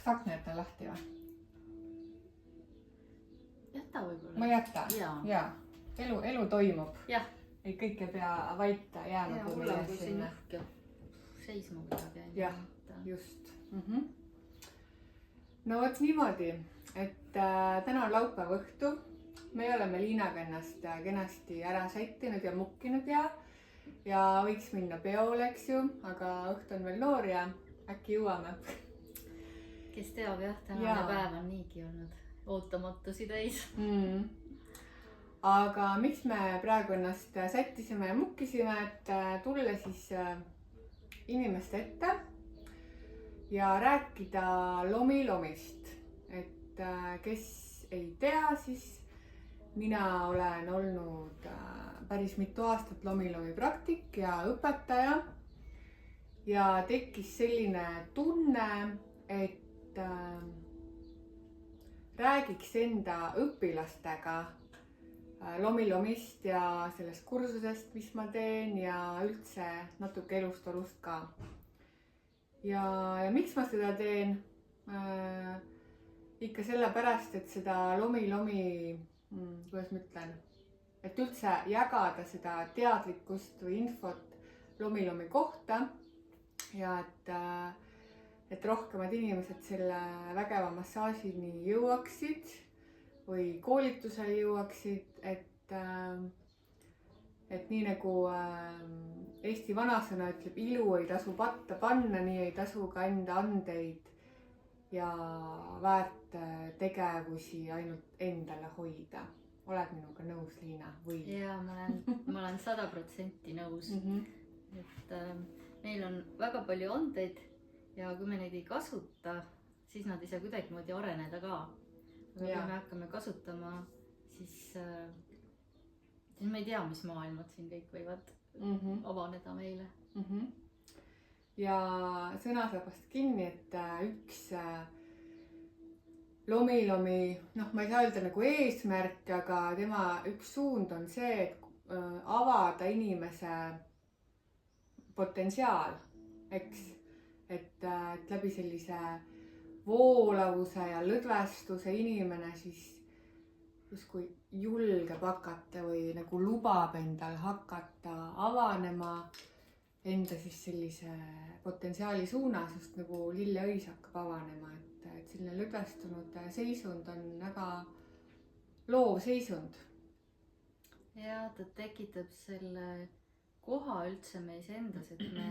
kas akna jätta lahti või? Jäta võib-olla. Ma jätan. Jaa. Elu toimub. Jah. Ei kõik ei pea vaita jääma. Ja mulla on kui siin uhke seisma kuidagi. Jah, just. No vot niimoodi, et täna on laupäeva õhtu. Me oleme Liinaga ennast kenasti ära sättinud ja mukkinud ja võiks minna peole, eks ju, aga õhtu on veel noor ja äkki jõuame. Kes teab jah, tänane päev on niigi olnud ootamatusi täis. Aga miks me praegu ennast sättisime ja mukkisime, et tulla siis inimeste ette ja rääkida lomist. Et kes ei tea, siis mina olen olnud päris mitu aastat lomi praktik ja õpetaja ja tekkis selline tunne, et räägiks enda õpilastega lomist ja sellest kursusest, mis ma teen ja üldse natuke elust-olust ka. Ja miks ma seda teen? Ikka sellepärast, et seda lomi, kuidas ma ütlen, et üldse jagada seda teadlikkust või infot lomi kohta ja et rohkemad inimesed selle vägeva massaažini jõuaksid või koolitusele jõuaksid, et nii nagu Eesti vanasõna ütleb, ilu ei tasu patta panna, nii ei tasu ka enda andeid ja väärt tegevusi ainult endale hoida. Oled minuga nõus, Liina? Või? Jaa, ma olen 100% nõus. Et meil on väga palju andeid ja kui me neid ei kasuta, siis nad ei saa kuidagimoodi areneda ka. Aga kui me hakkame kasutama, siis me ei tea, mis maailmad siin kõik võivad avaneda meile. Ja sõnasabast kinni, et üks lomi, ma ei saa öelda nagu eesmärk, aga tema üks suund on see, et avada inimese potentsiaal, eks, et läbi sellise voolavuse ja lõdvestuse inimene siis justkui julgeb hakata või nagu lubab endal hakata avanema enda siis sellise potentsiaali suunas, just nagu lilleõis hakkab avanema, et selline lõdvestunud seisund on väga loov seisund. Ja ta tekitab selle koha üldse meis endas, et me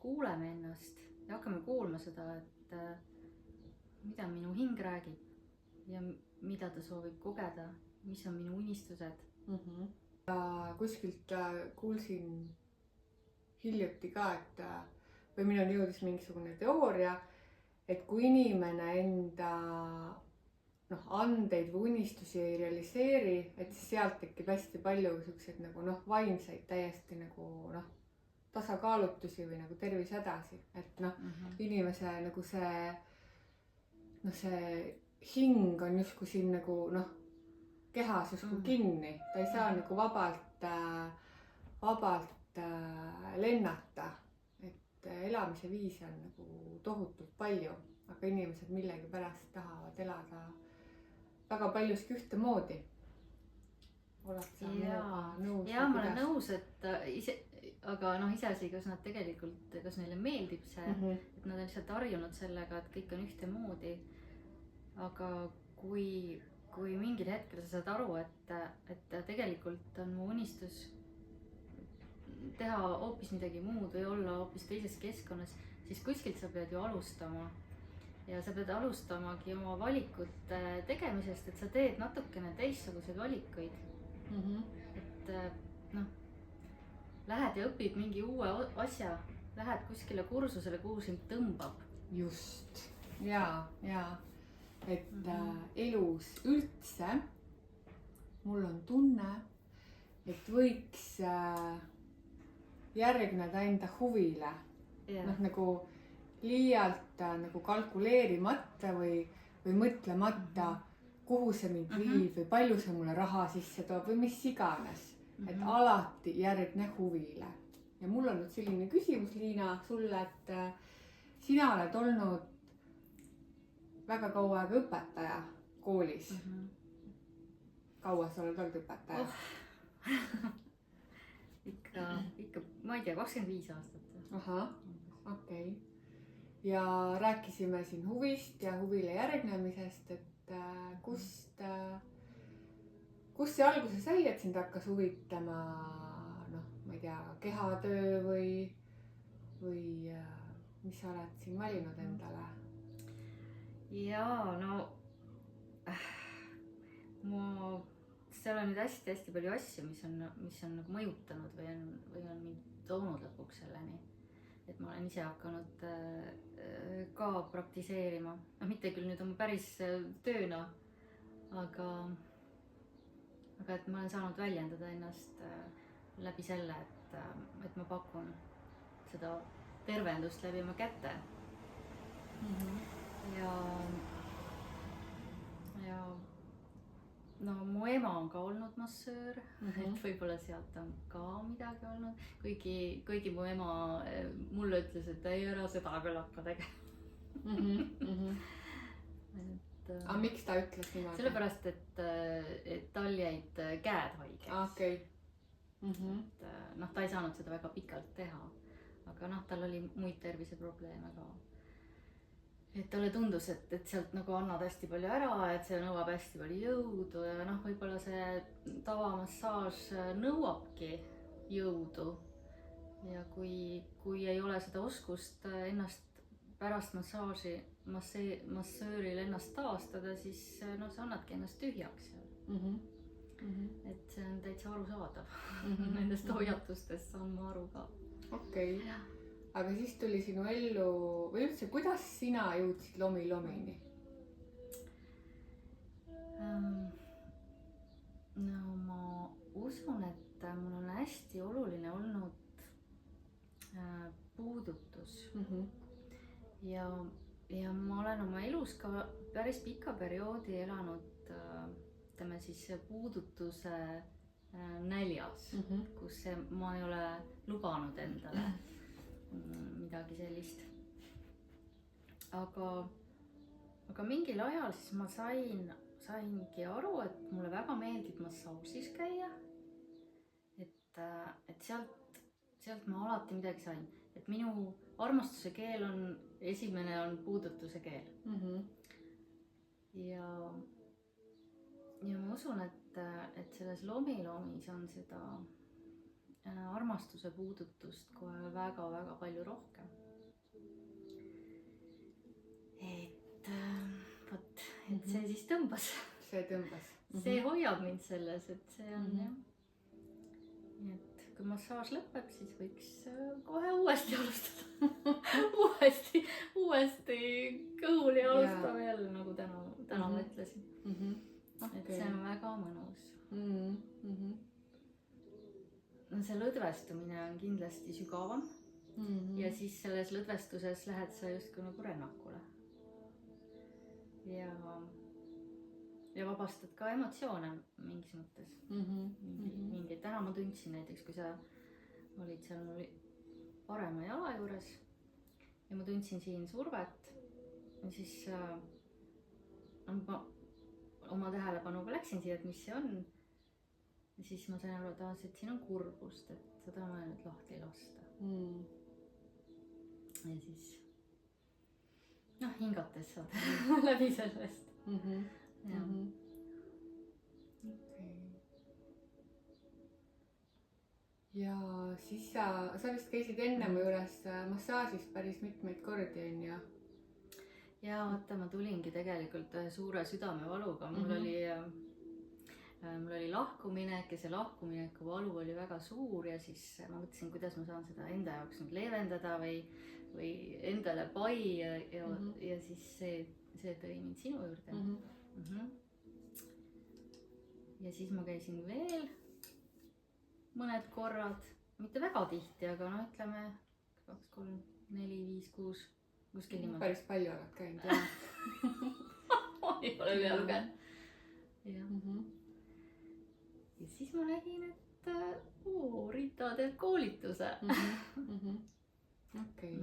kuuleme ennast ja hakkame kuulma seda, et mida minu hing räägib ja mida ta soovib kogeda, mis on minu unistused. Ja kuskilt kuulsin hiljuti ka, või minul jõudis mingisugune teooria, et kui inimene enda andeid või unistusi ei realiseeri, et siis sealt tekib hästi palju selliseid nagu vaimseid täiesti nagu tasakaalutusi või nagu tervisehädasi, et inimese nagu see hing on justkui siin nagu kehas justkui kinni, ta ei saa nagu vabalt lennata, et elamise viise on nagu tohutult palju, aga inimesed millegipärast tahavad elada väga paljuski ühtemoodi. Oled sa minuga nõus? Jaa, ma olen nõus, aga iseasi, kas nad tegelikult, kas neile meeldib see, et nad on lihtsalt harjunud sellega, et kõik on ühtemoodi. Aga kui mingil hetkel sa saad aru, et tegelikult on mu unistus teha hoopis midagi muud või olla hoopis teises keskkonnas, siis kuskilt sa pead ju alustama. Ja sa pead alustamagi oma valikute tegemisest, et sa teed natukene teistsuguseid valikuid. Et lähed ja õpid mingi uue asja, lähed kuskile kursusele, kuhu sind tõmbab. Just, jaa. Et elus üldse mul on tunne, et võiks järgneda enda huvile. Nagu liialt nagu kalkuleerimata või mõtlemata, kuhu see mind viib või palju see mulle raha sisse toob või mis iganes. Et alati järgne huvile. Ja mul on nüüd selline küsimus, Liina, sulle, et sina oled olnud väga kaua aega õpetaja koolis . -hmm. kaua sa oled olnud õpetaja ? ikka , ma ei tea , 25 aastat . ahah , okei . ja rääkisime siin huvist ja huvile järgnemisest , et kust see alguse sai , et sind hakkas huvitama noh , ma ei tea , kehatöö või mis sa oled siin valinud endale ? jaa , no seal on nüüd hästi-hästi palju asju , mis on nagu mõjutanud või on mind toonud lõpuks selleni , et ma olen ise hakanud ka praktiseerima , noh mitte küll nüüd oma päris tööna , aga et ma olen saanud väljendada ennast läbi selle , et ma pakun seda tervendust läbi oma käte . ja no mu ema on ka olnud massöör , et võib-olla sealt on ka midagi olnud , kuigi mu ema mulle ütles , et ei ära seda küll hakka tegema . aga miks ta ütles niimoodi ? sellepärast , et tal jäid käed haigeks . okei . et noh , ta ei saanud seda väga pikalt teha , aga noh , tal oli muid terviseprobleeme ka . et talle tundus , et sealt nagu annad hästi palju ära , et see nõuab hästi palju jõudu ja noh , võib-olla see tavamassaaž nõuabki jõudu . ja kui ei ole seda oskust ennast pärast massaaži massööril ennast taastada , siis no sa annadki ennast tühjaks seal . et see on täitsa arusaadav . Nendest hoiatustest saan ma aru ka . okei . aga siis tuli sinu ellu või üldse , kuidas sina jõudsid lomini ? no ma usun , et mul on hästi oluline olnud puudutus . ja ma olen oma elus ka päris pika perioodi elanud ütleme siis puudutuse näljas , kus ma ei ole lubanud endale midagi sellist . aga mingil ajal siis ma saingi aru , et mulle väga meeldib massaažis käia . et sealt ma alati midagi sain , et minu armastuse keel esimene on puudutuse keel . ja ma usun , et selles lomiloomis on seda armastuse puudutust kohe väga-väga palju rohkem . et vot , et see siis tõmbas . see tõmbas . see hoiab mind selles , et see on jah . nii et kui massaaž lõpeb , siis võiks kohe uuesti alustada . uuesti kõhuli alustame jälle , nagu täna ma ütlesin . et see on väga mõnus . no see lõdvestumine on kindlasti sügavam . ja siis selles lõdvestuses lähed sa justkui nagu rännakule . ja vabastad ka emotsioone mingis mõttes . mingeid , täna ma tundsin näiteks , kui sa olid seal mul parema jala juures ja ma tundsin siin survet ja siis ma oma tähelepanuga läksin siia , et mis see on . ja siis ma sain aru taas , et siin on kurbust , et seda on vaja nüüd lahti lasta . ja siis noh , hingates saad läbi sellest . ja siis sa vist käisid enne mu juures massaažis päris mitmeid kordi , onju . ja vaata , ma tulingi tegelikult ühe suure südamevaluga , mul oli lahkuminek ja see lahkumineku valu oli väga suur ja siis ma mõtlesin , kuidas ma saan seda enda jaoks nüüd leevendada või endale pai ja siis see tõi mind sinu juurde . ja siis ma käisin veel mõned korrad , mitte väga tihti , aga no ütleme 2, 3, 4, 5, 6 kuskil niimoodi . päris palju oled käinud jah . ei ole üle lugenud . jah . ja siis ma nägin , et Rita teeb koolituse . okei .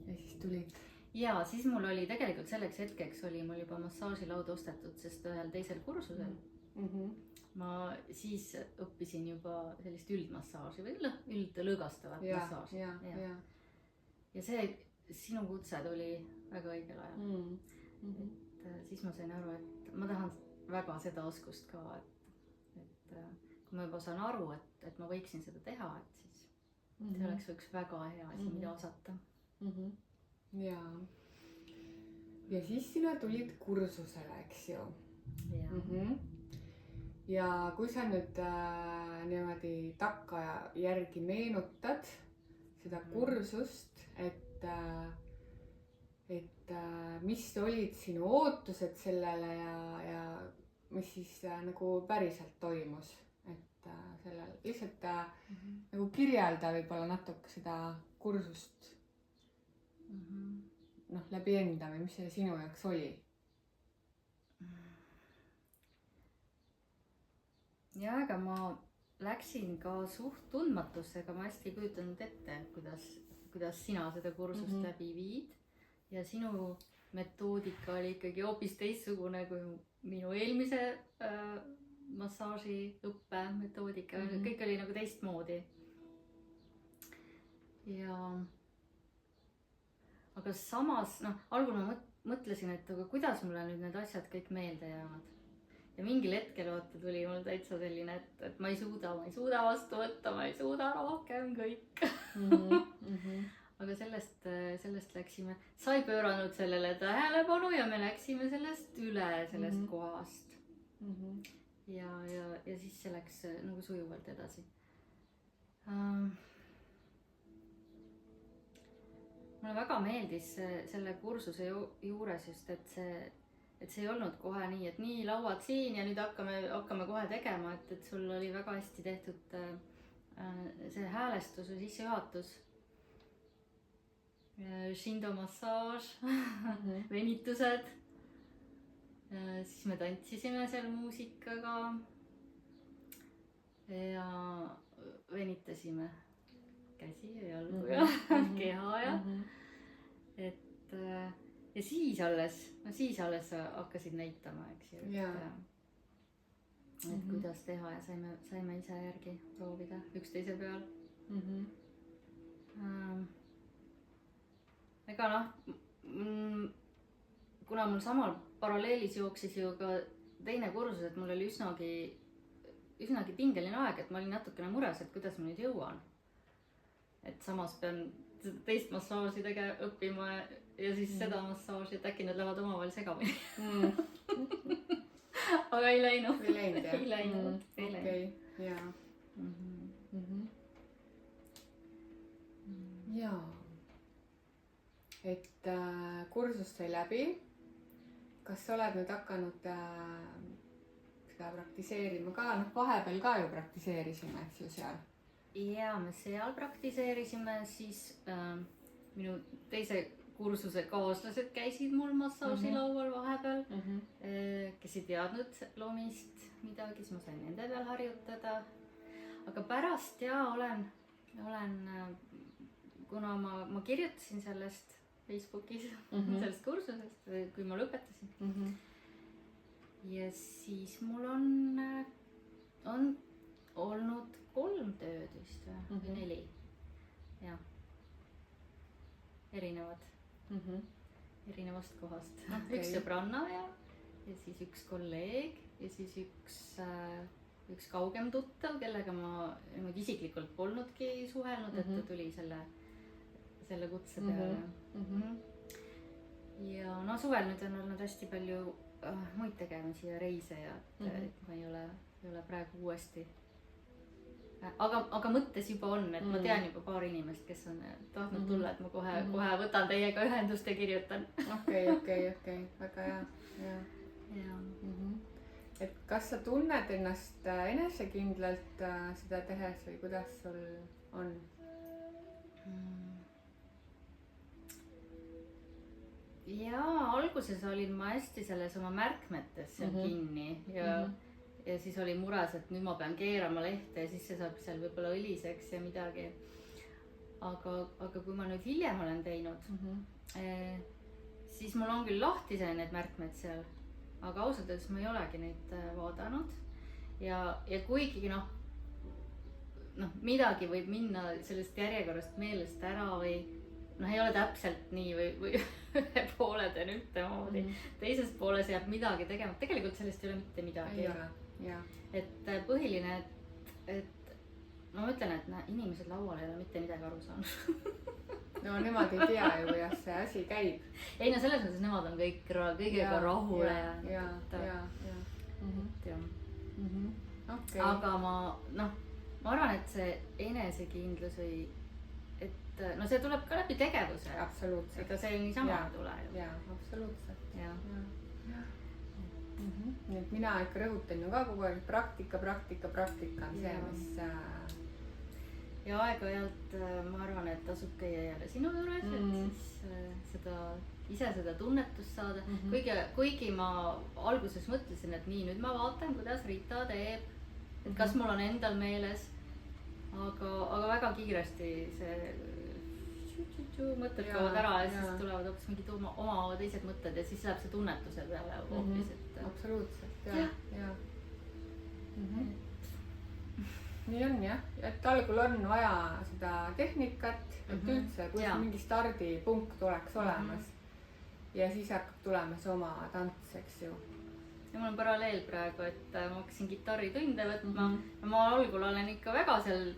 ja siis tulid . ja siis mul oli tegelikult selleks hetkeks oli mul juba massaažilaud ostetud, sest ühel teisel kursusel ma siis õppisin juba sellist üldmassaaži või üldlõõgastavat massaaži. Ja see sinu kutse tuli väga õigel ajal. Et siis ma sain aru, et ma tahan väga seda oskust ka, et kui ma juba saan aru, et ma võiksin seda teha, et siis see oleks üks väga hea asi, mida osata. Ja siis sina tulid kursusele, eks ju? Ja kui sa nüüd niimoodi takkajärgi meenutad seda kursust, et mis olid sinu ootused sellele ja mis siis nagu päriselt toimus, et sellel lihtsalt nagu kirjelda võib-olla natuke seda kursust läbi enda või mis see sinu jaoks oli? Ja ega ma läksin ka suht tundmatusse, ega ma hästi ei kujutanud ette, kuidas sina seda kursust läbi viid. Ja sinu metoodika oli ikkagi hoopis teistsugune kui minu eelmise massaažiõppe metoodika. Kõik oli nagu teistmoodi. Aga samas, algul ma mõtlesin, et aga kuidas mulle nüüd need asjad kõik meelde jäävad. Ja mingil hetkel tuli mul täitsa selline, et ma ei suuda vastu võtta, ma ei suuda rohkem kõik. Aga sellest läksime, sa ei pööranud sellele tähelepanu ja me läksime sellest üle, sellest kohast. Ja siis see läks nagu sujuvalt edasi. Mulle väga meeldis selle kursuse juures just, et see ei olnud kohe nii, et nii lauad siin ja nüüd hakkame kohe tegema, et sul oli väga hästi tehtud see häälestus või sissejuhatus. Shindo massaaž, venitused. Siis me tantsisime seal muusikaga ja venitasime käsi ja jalgu ja keha ja ja siis alles hakkasid näitama, eks ju, et kuidas teha ja saime ise järgi proovida üksteise peal. Ega kuna mul samal paralleelis jooksis ju ka teine kursus, et mul oli üsnagi pingeline aeg, et ma olin natukene mures, et kuidas ma nüüd jõuan. Et samas pean teist massaaži õppima ja siis seda massaaži, et äkki need lähevad omavahel segamini. Aga ei läinud. Ei läinud. Okei, jaa. Jaa. Et kursus sai läbi. Kas sa oled nüüd hakanud seda praktiseerima ka? Vahepeal ka ju praktiseerisime, eks ju seal. Ja me seal praktiseerisime, siis minu teise kursuse kaaslased käisid mul massaažilaual vahepeal, kes ei teadnud lomist midagi, siis ma sain nende peal harjutada. Aga pärast olen, kuna ma kirjutasin sellest Facebookis, sellest kursusest, kui ma lõpetasin. Ja siis mul on olnud 3 tööd vist või 4. Ja. Erinevast kohast. Üks sõbranna ja siis üks kolleeg ja siis üks kaugem tuttav, kellega ma isiklikult polnudki suhelnud, et ta tuli selle kutse peale. Ja suvel nüüd on olnud hästi palju muid tegemisi ja reise ja ma ei ole praegu uuesti. Aga mõttes juba on, et ma tean juba paar inimest, kes on tahtnud tulla, et ma kohe võtan teiega ühendust ja kirjutan. Okei, väga hea. Et kas sa tunned ennast enesekindlalt seda tehes või kuidas sul on? Jaa, alguses olin ma hästi selles oma märkmetes seal kinni ja siis oli mures, et nüüd ma pean keerama lehte ja siis see saab seal võib-olla õliseks ja midagi. Aga kui ma nüüd hiljem olen teinud, siis mul on küll lahtised need märkmed seal, aga ausalt öeldes ma ei olegi neid vaadanud. ja kuigi noh, midagi võib minna sellest järjekorrast meelest ära või noh, ei ole täpselt nii või ühe poole teen ühtemoodi, teises pooles jääb midagi tegemata. tegelikult sellest ei ole mitte midagi. ei ole, jaa. et põhiline, et ma mõtlen, et inimesed laual ei ole mitte midagi aru saanud. No nemad ei tea ju, kuidas see asi käib. ei no selles mõttes nemad on kõigega rahule jäänud. ja. Okay. Aga ma arvan, et see enesekindlus või et no see tuleb ka läbi tegevuse. Absoluutselt. ega see niisama ei tule ju. jaa, absoluutselt. ja. Nii et mina ikka rõhutan ju ka kogu aeg, praktika on see, mis ja aeg-ajalt ma arvan, et tasub käia jälle sinu juures, et siis seda tunnetust saada. Kuigi ma alguses mõtlesin, et nii, nüüd ma vaatan, kuidas Rita teeb, et kas mul on endal meeles, aga väga kiiresti see mõtted kaovad ära ja siis tulevad hoopis mingid oma teised mõtted ja siis läheb see tunnetuse peale hoopis, et absoluutselt, jaa. Nii on jah, et algul on vaja seda tehnikat, et üldse, kui mingi stardipunkt oleks olemas ja siis hakkab tulema see oma tants, eks ju. ja mul on paralleel praegu, et ma hakkasin kitarritunde võtma ja ma algul olen ikka väga seal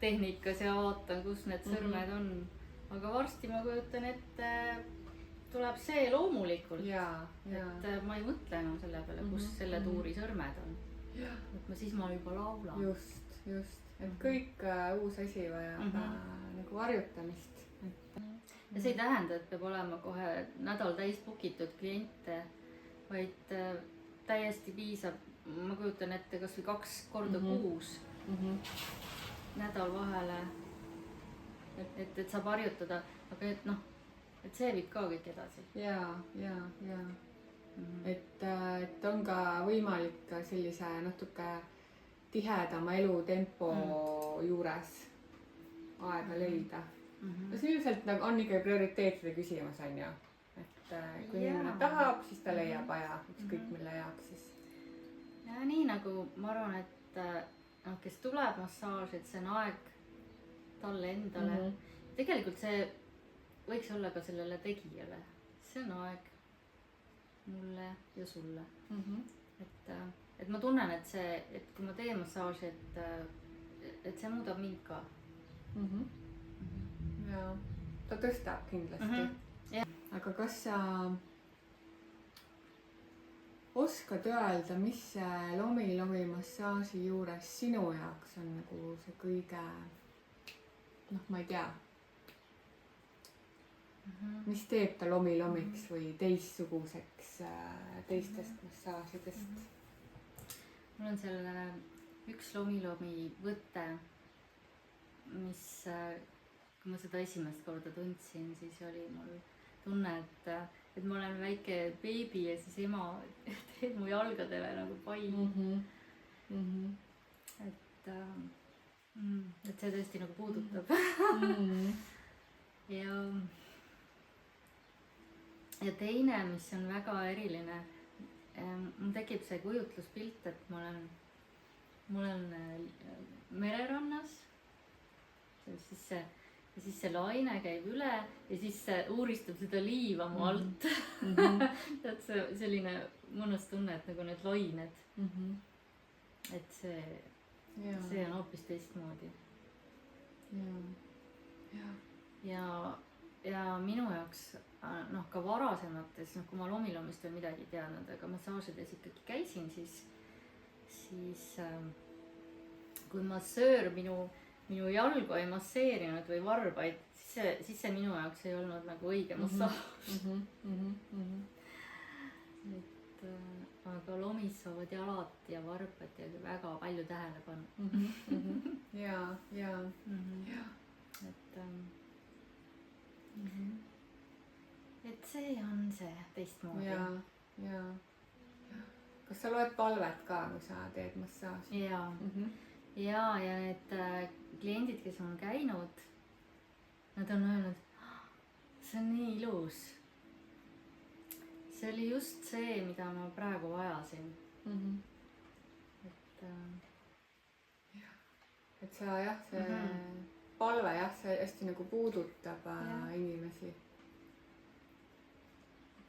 tehnikas ja vaatan, kus need sõrmed on, aga varsti ma kujutan ette, tuleb see loomulikult, et ma ei mõtle enam selle peale, kus selle tuuri sõrmed on. et ma juba laulan. just, et kõik uus asi vajab nagu harjutamist. ja see ei tähenda, et peab olema kohe nädal täis book-itud kliente, vaid täiesti piisab, ma kujutan ette kas või 2 korda kuus nädal vahele, et saab harjutada, aga et see viib ka kõik edasi. ja. et on ka võimalik sellise natuke tihedama elutempo juures aega leida. no see ilmselt on ikka prioriteetide küsimus, on ju, et kui inimene tahab, siis ta leiab aja ükskõik mille jaoks siis. ja nii nagu ma arvan, et kes tuleb massaaži, et see on aeg talle endale. Tegelikult see võiks olla ka sellele tegijale. See on aeg mulle ja sulle. Et ma tunnen, et kui ma teen massaaži, et see muudab mind ka. Jaa, ta tõstab kindlasti. Aga kas sa oskad öelda, mis see lomi massaaži juures sinu jaoks on nagu see kõige, ma ei tea, mis teeb ta lomiks või teistsuguseks teistest massaažidest? Mul on selline üks lomi võte, mis, kui ma seda esimest korda tundsin, siis oli mul tunne, et ma olen väike beebi ja siis ema teeb mu jalgadele nagu pai. Et see tõesti nagu puudutab. ja teine, mis on väga eriline, mul tekib see kujutluspilt, et ma olen mererannas, siis see laine käib üle ja siis see uuristab seda liiva mu alt. et see selline mõnus tunne, et nagu need lained. et see on hoopis teistmoodi. ja minu jaoks ka varasemates, kui ma lomilomist veel midagi ei teadnud, aga massaažides ikkagi käisin, siis kui massöör minu jalgu ei masseerinud või varbaid, siis see minu jaoks ei olnud nagu õige massaaž. et aga lomis saavad jalad ja varbad ja väga palju tähelepanu. ja. et see on see teistmoodi. ja. kas sa loed palvet ka, kui sa teed massaaži? ja need kliendid, kes on käinud, nad on öelnud, see on nii ilus. see oli just see, mida ma praegu vajasin. et sa jah, see palve jah, see hästi nagu puudutab inimesi.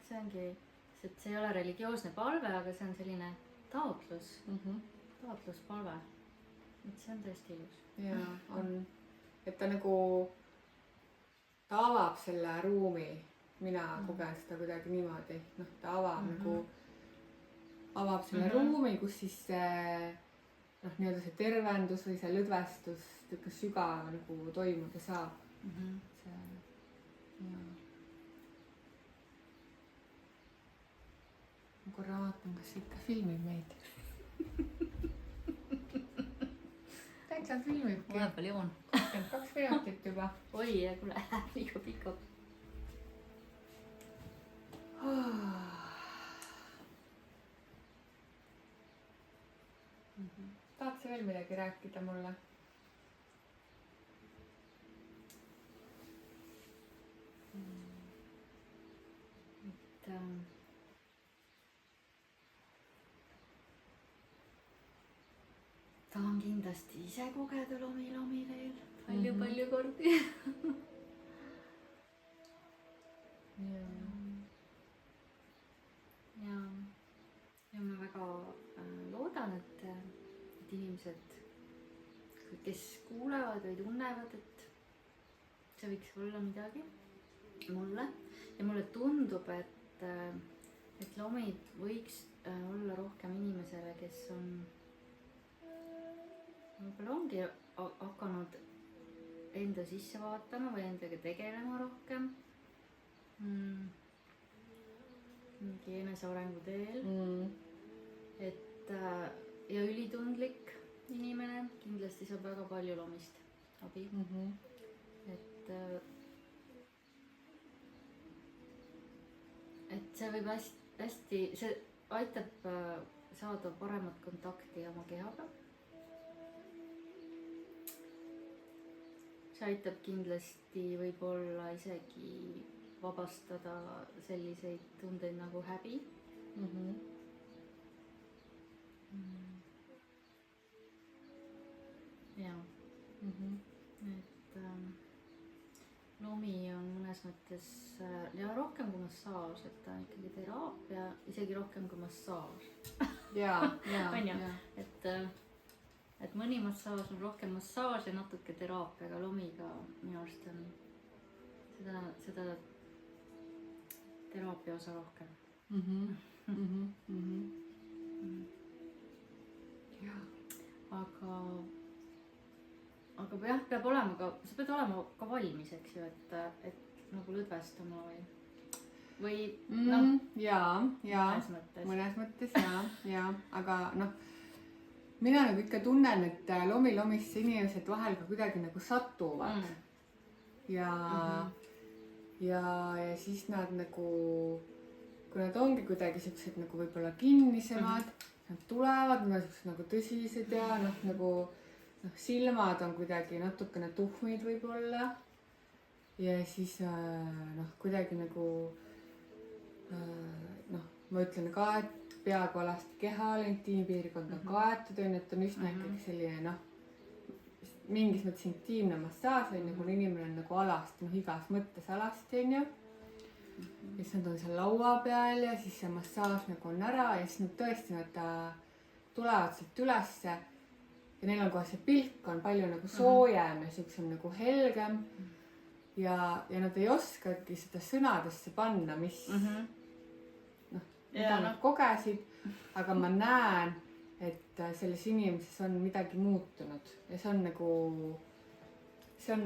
see ongi, et see ei ole religioosne palve, aga see on selline taotlus, taotluspalve. et see on tõesti ilus. jaa, on, et ta nagu, ta avab selle ruumi. Mina kogen seda kuidagi niimoodi, noh, ta avab nagu, avab selle ruumi, kus siis see, noh, nii-öelda see tervendus või see lõdvestus, niisugune sügav nagu toimuda saab. see, jaa. Ma korra vaatan, kas ikka filmib meid. täitsa filmibki. vahepeal joon. 22 minutit juba. oi, kuule, liiga pikalt. tahad sa veel midagi rääkida mulle? tahan kindlasti ise kogeda lomi veel palju kordi. ja ma väga loodan, et inimesed, kes kuulevad või tunnevad, et see võiks olla midagi mulle ja mulle tundub, et lomid võiks olla rohkem inimesele, kes on võib-olla ongi hakanud enda sisse vaatama või endaga tegelema rohkem. mingi enesearengu teel. et ja ülitundlik inimene kindlasti saab väga palju lomist abi. et see võib hästi, see aitab saada paremat kontakti oma kehaga. see aitab kindlasti võib-olla isegi vabastada selliseid tundeid nagu häbi. jaa. et lomi on mõnes mõttes ja rohkem kui massaaž, et ta on ikkagi teraapia, isegi rohkem kui massaaž. on ju, et mõni massaaž on rohkem massaaž ja natuke teraapia, aga lomiga minu arust on seda teraapia osa rohkem. aga jah, peab olema ka, sa pead olema ka valmis, eks ju, et nagu lõdvestama või noh. mõnes mõttes jaa, aga noh, mina nagu ikka tunnen, et lomisse inimesed vahel ka kuidagi nagu satuvad. ja siis nad nagu, kui nad ongi kuidagi siuksed nagu võib-olla kinnisemad, nad tulevad, nad on siuksed nagu tõsised ja noh, nagu silmad on kuidagi natukene tuhmid võib-olla. ja siis noh, kuidagi nagu noh, ma ütlen ka, et peaaegu alasti kehal, intiimpiirkond on kaetud, on ju, et on üsna ikkagi selline noh, mingis mõttes intiimne massaaž on ju, kui inimene on nagu alasti, noh igas mõttes alasti on ju. ja siis nad on seal laua peal ja siis see massaaž nagu on ära ja siis nad tõesti, nad tulevad sealt ülesse ja neil on kohe see pilk on palju nagu soojem ja siuksem nagu helgem. ja nad ei oskagi seda sõnadesse panna, mis noh, mida nad kogesid, aga ma näen, et selles inimeses on midagi muutunud ja see on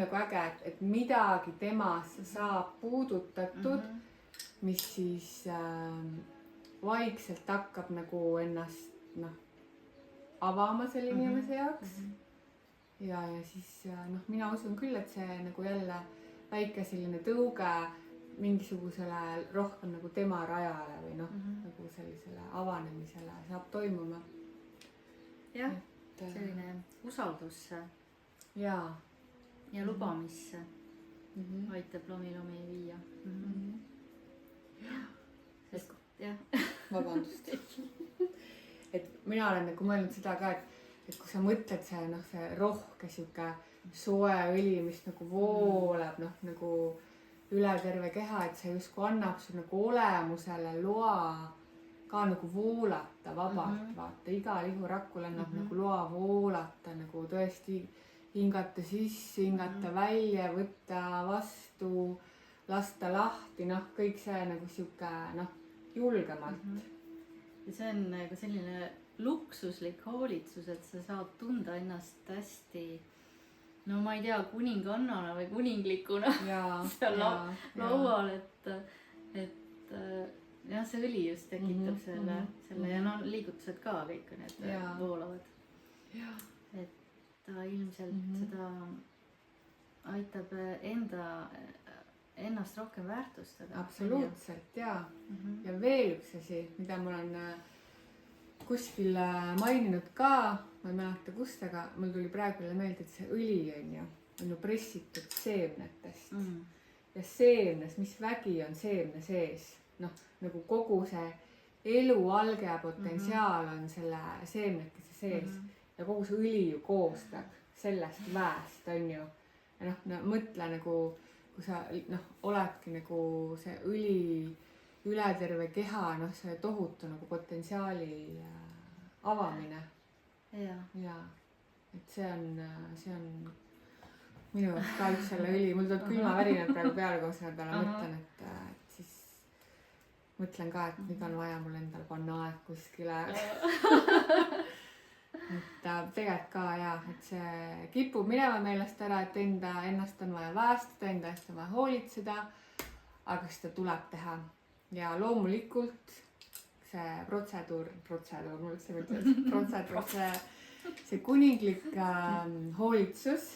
nagu äge, et midagi temas saab puudutatud, mis siis vaikselt hakkab nagu ennast noh, avama selle inimese jaoks. ja siis noh, mina usun küll, et see nagu jälle väike selline tõuge mingisugusele rohkem nagu tema rajale või noh, nagu sellisele avanemisele saab toimuma. jah, selline usaldusse ja lubamisse aitab lomi viia. jah. Vabandust. Et mina olen nagu mõelnud seda ka, et kui sa mõtled see, noh, see rohke sihuke soe õli, mis nagu voolab, noh, nagu üle terve keha, et see justkui annab sul nagu olemusele loa ka nagu voolata vabalt, vaata, igal ihurakul annab nagu loa voolata, nagu tõesti hingata sisse, hingata välja, võtta vastu, lasta lahti, noh, kõik see nagu sihuke, noh, julgemalt. Ja see on nagu selline luksuslik hoolitsus, et sa saad tunda ennast hästi, no ma ei tea, kuningannana või kuninglikuna seal laual, et jah, see õli just tekitab selle ja no liigutused ka kõik need voolavad. Et ta ilmselt seda aitab ennast rohkem väärtustada. Absoluutselt, jaa. Ja veel üks asi, mida ma olen kuskil maininud ka, ma ei mäleta kust, aga mul tuli praegu meelde, et see õli on ju pressitud seemnetest. Ja seemnes, mis vägi on seemne sees? Noh, nagu kogu see elu alge potentsiaal on selle seemnekese sees ja kogu see õli ju koostab sellest väest, on ju. Ja noh, mõtle nagu, kui sa oledki nagu see õli üle terve keha, noh, see tohutu nagu potentsiaali avamine. Ja, et see on minu ka üks selle õli, mul tuleb külmavärinad praegu peale, kui ma selle peale mõtlen, et siis mõtlen ka, et nüüd on vaja mul endal panna aeg kuskile. Et tegelikult ka et see kipub minema meelest ära, et ennast on vaja väestada, enda eest on vaja hoolitseda, aga seda tuleb teha. Ja loomulikult see protseduur, mul üldse protseduur, see kuninglik hoolitsus,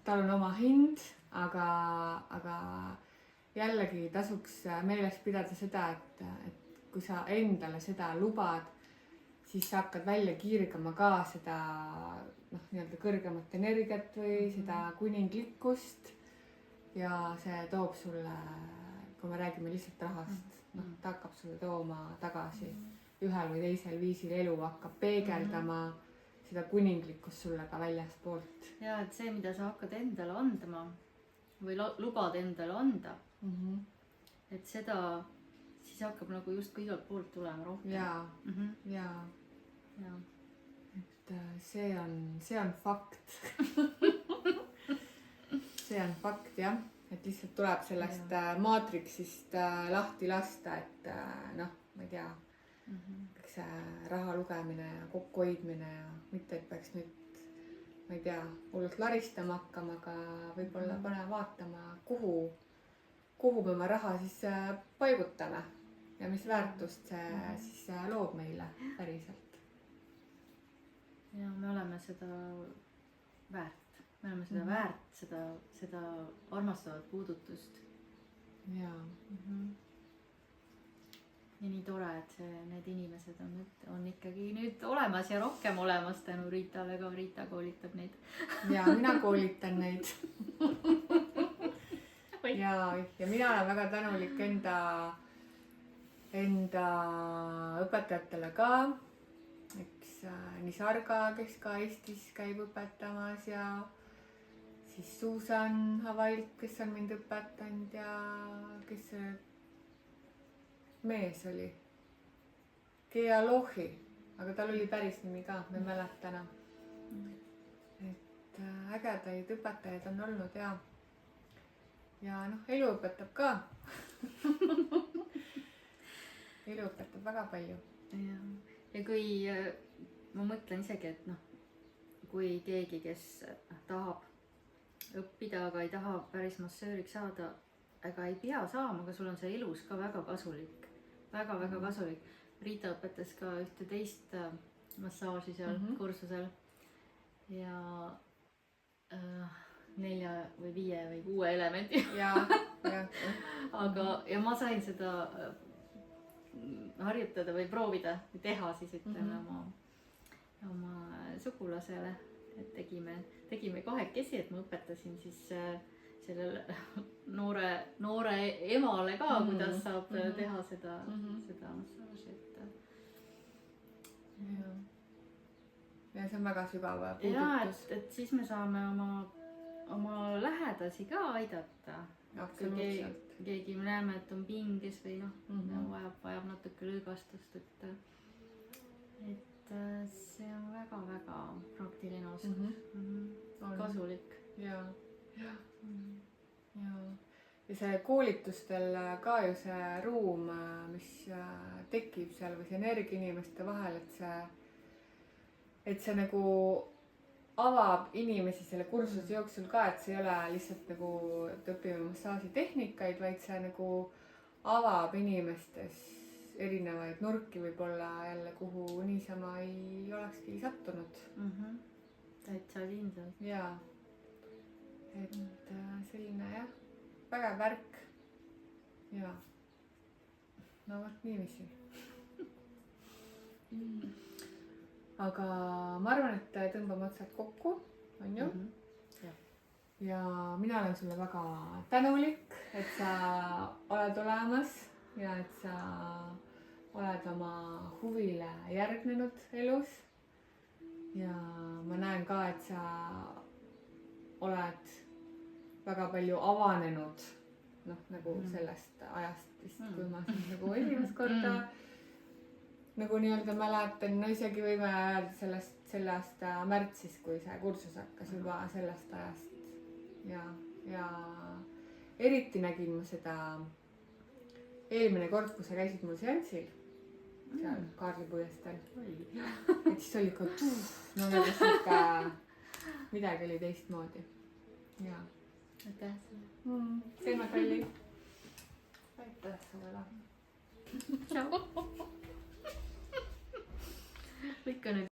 tal on oma hind, aga jällegi tasuks meeles pidada seda, et kui sa endale seda lubad, siis sa hakkad välja kiirgama ka seda nii-öelda kõrgemat energiat või seda kuninglikkust ja see toob sulle, kui me räägime lihtsalt rahast, ta hakkab sulle tooma tagasi ühel või teisel viisil, elu hakkab peegeldama seda kuninglikkust sulle ka väljaspoolt. Ja et see, mida sa hakkad endale andma või lubad endale anda, et seda siis hakkab nagu justkui igalt poolt tulema rohkem. Ja. Et see on fakt. See on fakt, jah. Et lihtsalt tuleb sellest maatriksist lahti lasta, et noh, ma ei tea, kõik see raha lugemine ja kokkuhoidmine ja mitte, et peaks nüüd, ma ei tea, hullult laristama hakkama, aga võib-olla pane vaatama, kuhu me oma raha siis paigutame ja mis väärtust see siis loob meile päriselt. Ja me oleme seda väärt. Me oleme seda väärt, seda armastavat puudutust. Ja. Ja nii tore, et need inimesed on ikkagi nüüd olemas ja rohkem olemas tänu Riitale ka. Riita koolitab neid. Ja mina koolitan neid. Ja mina olen väga tänulik enda õpetajatele ka. Eks nii Sarga, kes ka Eestis käib õpetamas ja siis Suusan Havailt, kes on mind õpetanud ja kes see mees oli? Gea Lohi, aga tal oli päris nimi ka, ma ei mäleta enam. Et ägedaid õpetajaid on olnud ja noh, elu õpetab ka. Elu õpetab väga palju. Ja kui ma mõtlen isegi, et noh, kui keegi, kes tahab õppida, aga ei taha päris massööriks saada, ega ei pea saama, aga sul on see elus ka väga kasulik. Väga-väga kasulik. Riita õpetas ka ühte teist massaaži seal kursusel ja 4 või 5 või 6 elementi. Ja ma sain seda harjutada või proovida või teha siis ütleme oma sugulasele, et tegime kahekesi, et ma õpetasin siis sellele noore emale kõrvale ka, kuidas saab teha seda massaaži, ja see on väga sügav ja puudutus. et siis me saame oma lähedasi ka aidata. kui keegi me näeme, et on pinges või vajab natuke lõõgastust, et see on väga-väga praktiline oskus, kasulik. ja see koolitustel ka ju see ruum, mis tekib seal või see energia inimeste vahel, et see nagu avab inimesi selle kursuse jooksul ka, et see ei ole lihtsalt nagu, et õpime massaažitehnikaid, vaid see nagu avab inimestes erinevaid nurki võib-olla jälle, kuhu niisama ei olekski sattunud. Täitsa kindlalt. jaa, et selline jah, vägev värk. jaa, no vot niiviisi. aga ma arvan, et tõmbame otsad kokku, on ju? Ja mina olen sulle väga tänulik, et sa oled olemas ja et sa oled oma huvile järgnenud elus. Ja ma näen ka, et sa oled väga palju avanenud, nagu sellest ajast vist, kui ma siin nagu esimest korda nagu nii-öelda mäletan, no isegi võime öelda selle aasta märtsis, kui see kursus hakkas juba sellest ajast. Ja eriti nägin ma seda eelmine kord, kui sa käisid mul seansil seal Kaarli puiesteel. Et siis oli ikka no nagu siuke, midagi oli teistmoodi. Jaa. Aitäh sulle. Selma Kalli. Aitäh sulle. Tšau. Lõika nüüd